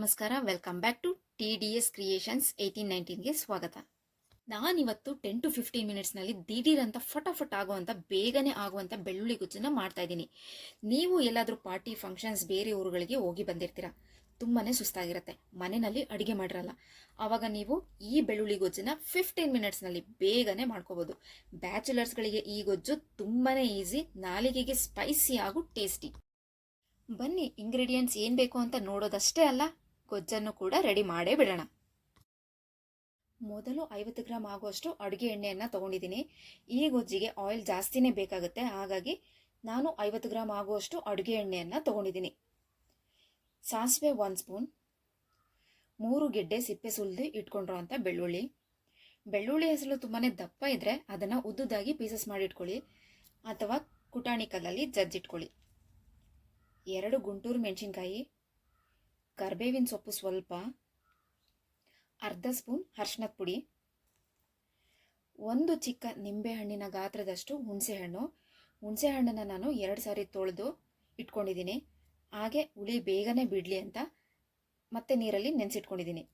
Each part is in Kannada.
ನಮಸ್ಕಾರ, welcome back to TDS creations 1819ಗೆ ಸ್ವಾಗತ. ನಾನಿವತ್ತು 10 to 15 ಮಿನಿಟ್ಸ್ನಲ್ಲಿ ದಿಢೀರಂತ ಫಟಾಫಟ್ ಆಗುವಂಥ ಬೇಗನೆ ಆಗುವಂಥ ಬೆಳ್ಳುಳ್ಳಿ ಗುಜ್ಜನ್ನ ಮಾಡ್ತಾ ಇದ್ದೀನಿ. ನೀವು ಎಲ್ಲಾದರೂ ಪಾರ್ಟಿ ಫಂಕ್ಷನ್ಸ್ ಬೇರೆ ಊರುಗಳಿಗೆ ಹೋಗಿ ಬಂದಿರ್ತೀರಾ, ತುಂಬಾನೇ ಸುಸ್ತಾಗಿರುತ್ತೆ, ಮನೆಯಲ್ಲಿ ಅಡುಗೆ ಮಾಡಿರಲ್ಲ. ಆವಾಗ ನೀವು ಈ ಬೆಳ್ಳುಳ್ಳಿ ಗೊಜ್ಜನ್ನ 15 ಮಿನಿಟ್ಸ್ನಲ್ಲಿ ಬೇಗನೆ ಮಾಡ್ಕೋಬೋದು. ಬ್ಯಾಚುಲರ್ಸ್ಗಳಿಗೆ ಈ ಗೊಜ್ಜು ತುಂಬಾನೇ ಈಸಿ, ನಾಲಿಗೆಗೆ ಸ್ಪೈಸಿ ಹಾಗೂ ಟೇಸ್ಟಿ. ಬನ್ನಿ, ಇಂಗ್ರೀಡಿಯೆಂಟ್ಸ್ ಏನು ಬೇಕು ಅಂತ ನೋಡೋದಷ್ಟೇ ಅಲ್ಲ, ಗೊಜ್ಜನ್ನು ಕೂಡ ರೆಡಿ ಮಾಡೇ ಬಿಡೋಣ. ಮೊದಲು 50 ಗ್ರಾಮ್ ಆಗುವಷ್ಟು ಅಡುಗೆ ಎಣ್ಣೆಯನ್ನು ತೊಗೊಂಡಿದ್ದೀನಿ. ಈ ಗೊಜ್ಜಿಗೆ ಆಯಿಲ್ ಜಾಸ್ತಿನೇ ಬೇಕಾಗುತ್ತೆ, ಹಾಗಾಗಿ ನಾನು 50 ಗ್ರಾಮ್ ಆಗುವಷ್ಟು ಅಡುಗೆ ಎಣ್ಣೆಯನ್ನು ತೊಗೊಂಡಿದ್ದೀನಿ. ಸಾಸಿವೆ 1 ಸ್ಪೂನ್, 3 ಗೆಡ್ಡೆ ಸಿಪ್ಪೆ ಸುಲಿದು ಇಟ್ಕೊಂಡಿರೋ ಅಂಥ ಬೆಳ್ಳುಳ್ಳಿ ಹೆಸರು ತುಂಬಾ ದಪ್ಪ ಇದ್ದರೆ ಅದನ್ನು ಉದ್ದುದಾಗಿ ಪೀಸಸ್ ಮಾಡಿ ಇಟ್ಕೊಳ್ಳಿ, ಅಥವಾ ಕುಟಾಣಿ ಕಲ್ಲಲ್ಲಿ ಜಜ್ಜಿಟ್ಕೊಳ್ಳಿ. 2 ಗುಂಟೂರು ಮೆಣಸಿನ್ಕಾಯಿ, ಕರ್ಬೇವಿನ ಸೊಪ್ಪು ಸ್ವಲ್ಪ, ಅರ್ಧ ಸ್ಪೂನ್ ಅರಿಶಿನದ ಪುಡಿ, 1 ಚಿಕ್ಕ ನಿಂಬೆಹಣ್ಣಿನ ಗಾತ್ರದಷ್ಟು ಹುಣಸೆಹಣ್ಣನ್ನು ನಾನು 2 ಸಾರಿ ತೊಳೆದು ಇಟ್ಕೊಂಡಿದ್ದೀನಿ. ಹಾಗೆ ಹುಳಿ ಬೇಗನೆ ಬಿಡಲಿ ಅಂತ ಮತ್ತೆ ನೀರಲ್ಲಿ ನೆನೆಸಿಟ್ಕೊಂಡಿದ್ದೀನಿ.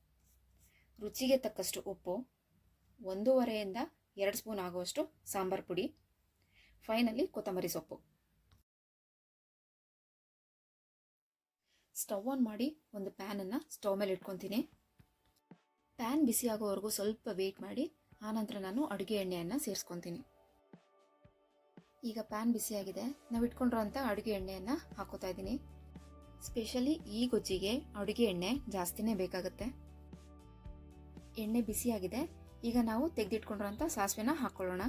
ರುಚಿಗೆ ತಕ್ಕಷ್ಟು ಉಪ್ಪು, 1.5 ಇಂದ 2 ಸ್ಪೂನ್ ಆಗುವಷ್ಟು ಸಾಂಬಾರು ಪುಡಿ, ಫೈನಲಿ ಕೊತ್ತಂಬರಿ ಸೊಪ್ಪು. ಸ್ಟವ್ ಆನ್ ಮಾಡಿ ಒಂದು ಪ್ಯಾನನ್ನು ಸ್ಟವ್ ಮೇಲೆ ಇಟ್ಕೊತೀನಿ. ಪ್ಯಾನ್ ಬಿಸಿ ಆಗೋವರೆಗೂ ಸ್ವಲ್ಪ ವೇಟ್ ಮಾಡಿ, ಆನಂತರ ನಾನು ಅಡುಗೆ ಎಣ್ಣೆಯನ್ನು ಸೇರಿಸ್ಕೊತೀನಿ. ಈಗ ಪ್ಯಾನ್ ಬಿಸಿಯಾಗಿದೆ, ನಾವು ಇಟ್ಕೊಂಡಿರೋಂಥ ಅಡುಗೆ ಎಣ್ಣೆಯನ್ನು ಹಾಕೋತಾ ಇದ್ದೀನಿ. ಸ್ಪೆಷಲಿ ಈ ಗೊಜ್ಜಿಗೆ ಅಡುಗೆ ಎಣ್ಣೆ ಜಾಸ್ತಿನೇ ಬೇಕಾಗುತ್ತೆ. ಎಣ್ಣೆ ಬಿಸಿಯಾಗಿದೆ, ಈಗ ನಾವು ತೆಗೆದಿಟ್ಕೊಂಡಿರೋಂಥ ಸಾಸಿವೆನ ಹಾಕ್ಕೊಳ್ಳೋಣ.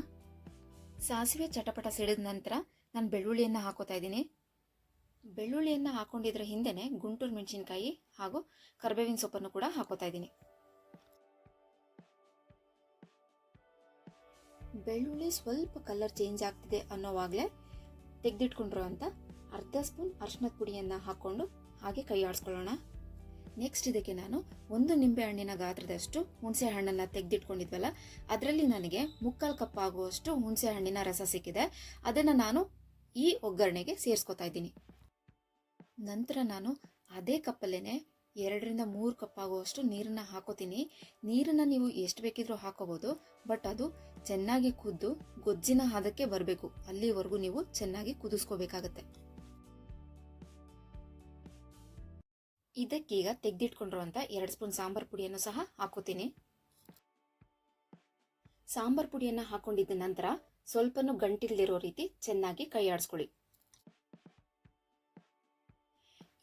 ಸಾಸಿವೆ ಚಟಪಟ ಸಿಡಿದ ನಂತರ ನಾನು ಬೆಳ್ಳುಳ್ಳಿಯನ್ನು ಹಾಕೋತಾ ಇದ್ದೀನಿ. ಬೆಳ್ಳುಳ್ಳಿಯನ್ನು ಹಾಕೊಂಡಿದ್ರ ಹಿಂದೆನೆ ಗುಂಟೂರು ಮೆಣಸಿನ್ಕಾಯಿ ಹಾಗೂ ಕರ್ಬೇವಿನ ಸೊಪ್ಪನ್ನು ಕೂಡ ಹಾಕೋತಾ ಇದ್ದೀನಿ. ಬೆಳ್ಳುಳ್ಳಿ ಸ್ವಲ್ಪ ಕಲರ್ ಚೇಂಜ್ ಆಗ್ತಿದೆ ಅನ್ನೋವಾಗಲೇ ತೆಗೆದಿಟ್ಕೊಂಡಿರುವಂಥ ಅರ್ಧ ಸ್ಪೂನ್ ಅರಿಶಿನದ ಪುಡಿಯನ್ನು ಹಾಕ್ಕೊಂಡು ಹಾಗೆ ಕೈ ಆಡಿಸ್ಕೊಳ್ಳೋಣ. ನೆಕ್ಸ್ಟ್ ಇದಕ್ಕೆ ನಾನು 1 ನಿಂಬೆ ಹಣ್ಣಿನ ಗಾತ್ರದಷ್ಟು ಹುಣಸೆ ಹಣ್ಣನ್ನು ತೆಗೆದಿಟ್ಕೊಂಡಿದ್ವಲ್ಲ, ಅದರಲ್ಲಿ ನನಗೆ 3/4 ಕಪ್ ಆಗುವಷ್ಟು ಹುಣಸೆ ಹಣ್ಣಿನ ರಸ ಸಿಕ್ಕಿದೆ. ಅದನ್ನು ನಾನು ಈ ಒಗ್ಗರಣೆಗೆ ಸೇರಿಸ್ಕೊತಾ ಇದ್ದೀನಿ. ನಂತರ ನಾನು ಅದೇ ಕಪ್ಪಲ್ಲೇ 2 ರಿಂದ 3 ಕಪ್ ಆಗುವಷ್ಟು ನೀರನ್ನು ಹಾಕೋತೀನಿ. ನೀರನ್ನು ನೀವು ಎಷ್ಟು ಬೇಕಿದ್ರೂ ಹಾಕೋಬಹುದು, ಬಟ್ ಅದು ಚೆನ್ನಾಗಿ ಕುದ್ದು ಗೊಜ್ಜಿನ ಹದಕ್ಕೆ ಬರಬೇಕು, ಅಲ್ಲಿವರೆಗೂ ನೀವು ಚೆನ್ನಾಗಿ ಕುದಿಸ್ಕೋಬೇಕಾಗತ್ತೆ. ಇದಕ್ಕೀಗ ತೆಗೆದಿಟ್ಕೊಂಡಿರುವಂಥ 2 ಸ್ಪೂನ್ ಸಾಂಬಾರು ಪುಡಿಯನ್ನು ಸಹ ಹಾಕೋತೀನಿ. ಸಾಂಬಾರು ಪುಡಿಯನ್ನು ಹಾಕೊಂಡಿದ್ದ ನಂತರ ಸ್ವಲ್ಪನೂ ಗಂಟಿಲ್ದಿರೋ ರೀತಿ ಚೆನ್ನಾಗಿ ಕೈ ಆಡಿಸ್ಕೊಳ್ಳಿ.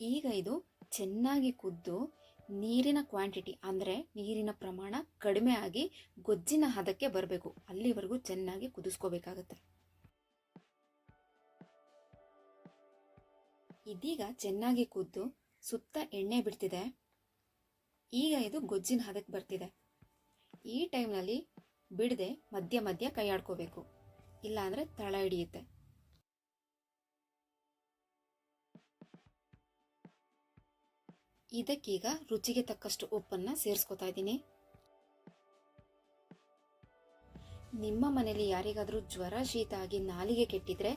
ಈಗ ಇದು ಚೆನ್ನಾಗಿ ಕುದ್ದು ನೀರಿನ ಕ್ವಾಂಟಿಟಿ ಅಂದರೆ ನೀರಿನ ಪ್ರಮಾಣ ಕಡಿಮೆ ಆಗಿ ಗೊಜ್ಜಿನ ಹದಕ್ಕೆ ಬರಬೇಕು, ಅಲ್ಲಿವರೆಗೂ ಚೆನ್ನಾಗಿ ಕುದಿಸ್ಕೋಬೇಕಾಗತ್ತೆ. ಇದೀಗ ಚೆನ್ನಾಗಿ ಕುದ್ದು ಸುತ್ತ ಎಣ್ಣೆ ಬಿಡ್ತಿದೆ. ಈಗ ಇದು ಗೊಜ್ಜಿನ ಹದಕ್ಕೆ ಬರ್ತಿದೆ. ಈ ಟೈಮ್ನಲ್ಲಿ ಬಿಡದೆ ಮಧ್ಯ ಮಧ್ಯ ಕೈ ಆಡ್ಕೋಬೇಕು, ಇಲ್ಲಾಂದರೆ ತಳ ಹಿಡಿಯುತ್ತೆ. ಇದಕ್ಕೀಗ ರುಚಿಗೆ ತಕ್ಕಷ್ಟು ಉಪ್ಪನ್ನು ಸೇರಿಸ್ಕೊತಾ ಇದ್ದೀನಿ. ನಿಮ್ಮ ಮನೇಲಿ ಯಾರಿಗಾದರೂ ಜ್ವರ ಶೀತ ಆಗಿ ನಾಲಿಗೆ ಕೆಟ್ಟಿದ್ರೆ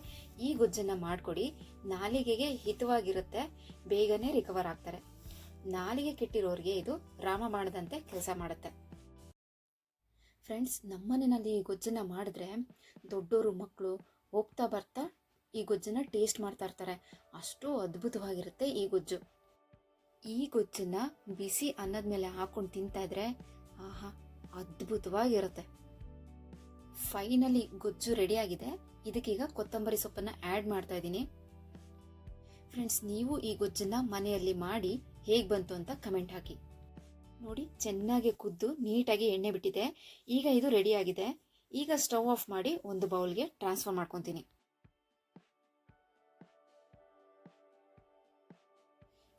ಈ ಗೊಜ್ಜನ್ನು ಮಾಡಿಕೊಡಿ, ನಾಲಿಗೆಗೆ ಹಿತವಾಗಿರುತ್ತೆ, ಬೇಗನೆ ರಿಕವರ್ ಆಗ್ತಾರೆ. ನಾಲಿಗೆ ಕೆಟ್ಟಿರೋರಿಗೆ ಇದು ರಾಮಬಾಣದಂತೆ ಕೆಲಸ ಮಾಡುತ್ತೆ. ಫ್ರೆಂಡ್ಸ್, ನಮ್ಮನೆಯಲ್ಲಿ ಈ ಗೊಜ್ಜನ್ನು ಮಾಡಿದ್ರೆ ದೊಡ್ಡೋರು ಮಕ್ಕಳು ಹೋಗ್ತಾ ಬರ್ತಾ ಈ ಗೊಜ್ಜನ್ನು ಟೇಸ್ಟ್ ಮಾಡ್ತಾ ಇರ್ತಾರೆ, ಅಷ್ಟು ಅದ್ಭುತವಾಗಿರುತ್ತೆ ಈ ಗೊಜ್ಜು. ಈ ಗೊಜ್ಜನ್ನ ಬಿಸಿ ಅನ್ನದ ಮೇಲೆ ಹಾಕೊಂಡು ತಿಂತಾ ಇದ್ರೆ ಆಹಾ, ಅದ್ಭುತವಾಗಿರುತ್ತೆ. ಫೈನಲಿ ಗೊಜ್ಜು ರೆಡಿ ಆಗಿದೆ. ಇದಕ್ಕೀಗ ಕೊತ್ತಂಬರಿ ಸೊಪ್ಪನ್ನು ಆ್ಯಡ್ ಮಾಡ್ತಾ ಇದ್ದೀನಿ. ಫ್ರೆಂಡ್ಸ್, ನೀವು ಈ ಗೊಜ್ಜನ್ನ ಮನೆಯಲ್ಲಿ ಮಾಡಿ ಹೇಗೆ ಬಂತು ಅಂತ ಕಮೆಂಟ್ ಹಾಕಿ. ನೋಡಿ, ಚೆನ್ನಾಗಿ ಕುದ್ದು ನೀಟಾಗಿ ಎಣ್ಣೆ ಬಿಟ್ಟಿದೆ. ಈಗ ಇದು ರೆಡಿ ಆಗಿದೆ. ಈಗ ಸ್ಟವ್ ಆಫ್ ಮಾಡಿ ಒಂದು ಬೌಲ್ಗೆ ಟ್ರಾನ್ಸ್ಫರ್ ಮಾಡ್ಕೊತೀನಿ.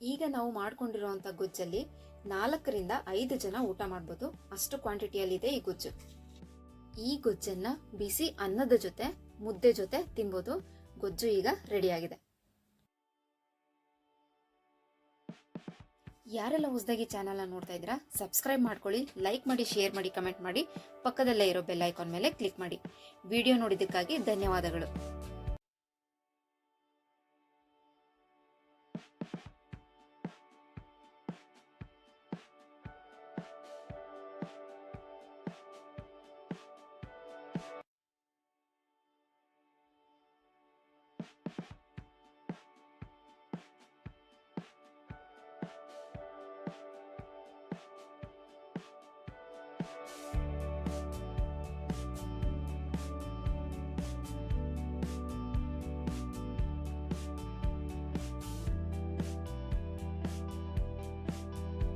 ಈಗ ನಾವು ಮಾಡ್ಕೊಂಡಿರೋಂಥ ಗೊಜ್ಜಲ್ಲಿ 4 ರಿಂದ 5 ಜನ ಊಟ ಮಾಡ್ಬೋದು, ಅಷ್ಟು ಕ್ವಾಂಟಿಟಿಯಲ್ಲಿದೆ ಈ ಗೊಜ್ಜು. ಈ ಗೊಜ್ಜನ್ನ ಬಿಸಿ ಅನ್ನದ ಜೊತೆ ಮುದ್ದೆ ಜೊತೆ ತಿನ್ಬೋದು. ಗೊಜ್ಜು ಈಗ ರೆಡಿಯಾಗಿದೆ. ಯಾರೆಲ್ಲ ಹೊಸದಾಗಿ ಚಾನಲ್ನ ನೋಡ್ತಾ ಇದ್ದೀರಾ, ಸಬ್ಸ್ಕ್ರೈಬ್ ಮಾಡ್ಕೊಳ್ಳಿ, ಲೈಕ್ ಮಾಡಿ, ಶೇರ್ ಮಾಡಿ, ಕಮೆಂಟ್ ಮಾಡಿ, ಪಕ್ಕದಲ್ಲೇ ಇರೋ ಬೆಲ್ ಐಕಾನ್ ಮೇಲೆ ಕ್ಲಿಕ್ ಮಾಡಿ. ವಿಡಿಯೋ ನೋಡಿದ್ದಕ್ಕಾಗಿ ಧನ್ಯವಾದಗಳು.